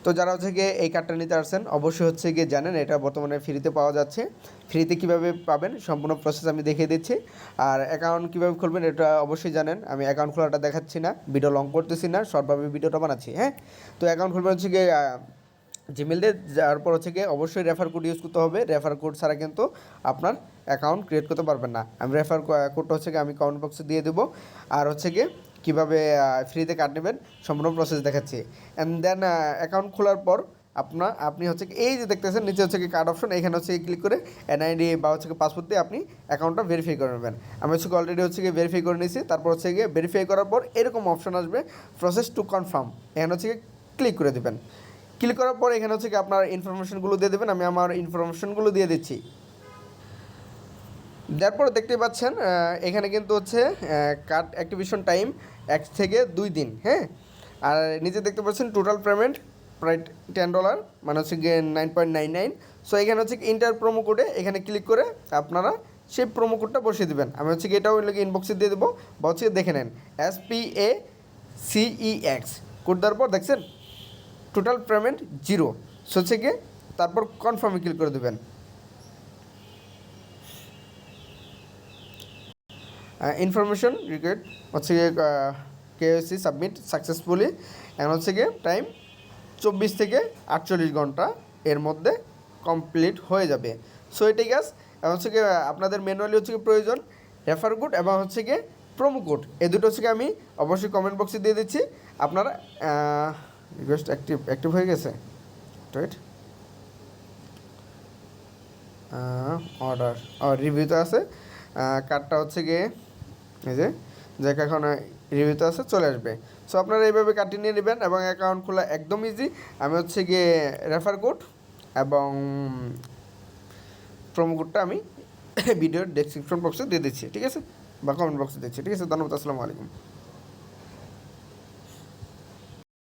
তো যারা হচ্ছে গিয়ে এই কার্ডটা নিতে আসছেন অবশ্যই হচ্ছে গিয়ে জানেন এটা বর্তমানে ফ্রিতে পাওয়া যাচ্ছে। ফ্রিতে কীভাবে পাবেন সম্পূর্ণ প্রসেস আমি দেখিয়ে দিচ্ছি। আর অ্যাকাউন্ট কীভাবে খুলবেন এটা অবশ্যই জানেন। আমি অ্যাকাউন্ট খোলাটা দেখাচ্ছি না, ভিডিও লং করতেছি না, শর্টভাবে ভিডিওটা বানাচ্ছি। হ্যাঁ, তো অ্যাকাউন্ট খুলবেন হচ্ছে গিয়ে জিমেল দিয়ে, যাওয়ার পর হচ্ছে গিয়ে অবশ্যই রেফার কোড ইউজ করতে হবে। রেফার কোড ছাড়া কিন্তু আপনার অ্যাকাউন্ট ক্রিয়েট করতে পারবেন না। আমি রেফার কোডটা হচ্ছে গিয়ে আমি কমেন্ট বক্সে দিয়ে দেবো। আর হচ্ছে গিয়ে কীভাবে ফ্রিতে কার্ড নেবেন সম্পূর্ণ প্রসেস দেখাচ্ছি। অ্যান্ড দেন অ্যাকাউন্ট খোলার পর আপনি হচ্ছে এই যে দেখতেছেন নিচে হচ্ছে কি কার্ড অপশন, এখানে হচ্ছে ক্লিক করে এনআইডি বা হচ্ছে পাসপোর্ট দিয়ে আপনি অ্যাকাউন্টটা ভেরিফাই করে নেবেন। আমি হচ্ছে অলরেডি হচ্ছে গিয়ে ভেরিফাই করে নিয়েছি। তারপর হচ্ছে গিয়ে ভেরিফাই করার পর এরকম অপশন আসবে প্রসেস টু কনফার্ম, এখানে হচ্ছে ক্লিক করে দেবেন। ক্লিক করার পর এখানে হচ্ছে কি আপনার ইনফরমেশনগুলো দিয়ে দেবেন। আমি আমার ইনফরমেশনগুলো দিয়ে দিচ্ছি। তারপর দেখতে পাচ্ছেন এখানে কিন্তু হচ্ছে কার্ড অ্যাক্টিভেশন টাইম 1 থেকে 2 দিন। হ্যাঁ, আর নিচে দেখতে পাচ্ছেন টোটাল পেমেন্ট প্রায় $10, মানে হচ্ছে গিয়ে 9.99। সো এখানে হচ্ছে ইন্টার প্রোমো কোডে এখানে ক্লিক করে আপনারা সেই প্রোমো কোডটা বসিয়ে দেবেন। আমি হচ্ছে এটাও ইনবক্সে দিয়ে দেবো বা হচ্ছে দেখে নেন SPACEX কোড দেওয়ার পর দেখছেন টোটাল পেমেন্ট 0। সো হচ্ছে গিয়ে তারপর কনফার্মে ক্লিক করে দেবেন। ইনফরমেশন রিকোয়ার্ড হচ্ছে গিয়ে KYC সাবমিট সাকসেসফুলি। এখন হচ্ছে গিয়ে টাইম 24 থেকে 48 ঘন্টা এর মধ্যে কমপ্লিট হয়ে যাবে। সো এটাই গাছ। এখন হচ্ছে গিয়ে আপনাদের ম্যানুয়ালি হচ্ছে গিয়ে প্রয়োজন রেফার কোড এবং হচ্ছে গিয়ে প্রোমো কোড, এই দুটো হচ্ছে গিয়ে আমি অবশ্যই কমেন্ট বক্সে দিয়ে দিচ্ছি। আপনারা রিকোয়েস্ট অ্যাক্টিভ হয়ে গেছে, রাইট? অর্ডার রিভিউতে আছে কার্ডটা হচ্ছে গিয়ে এই যে যাকে এখন রিভিউতে আছে চলে আসবে। সো আপনারা এইভাবে কার্ডটি নিয়ে নেবেন এবং অ্যাকাউন্ট খোলা একদম ইজি। আমি হচ্ছে গিয়ে রেফার কোড এবং প্রোমো কোডটা আমি ভিডিওর ডেসক্রিপশন বক্সে দিয়ে দিচ্ছি, ঠিক আছে, বা কমেন্ট বক্সে দিচ্ছি, ঠিক আছে। ধন্যবাদ, আসসালামু আলাইকুম।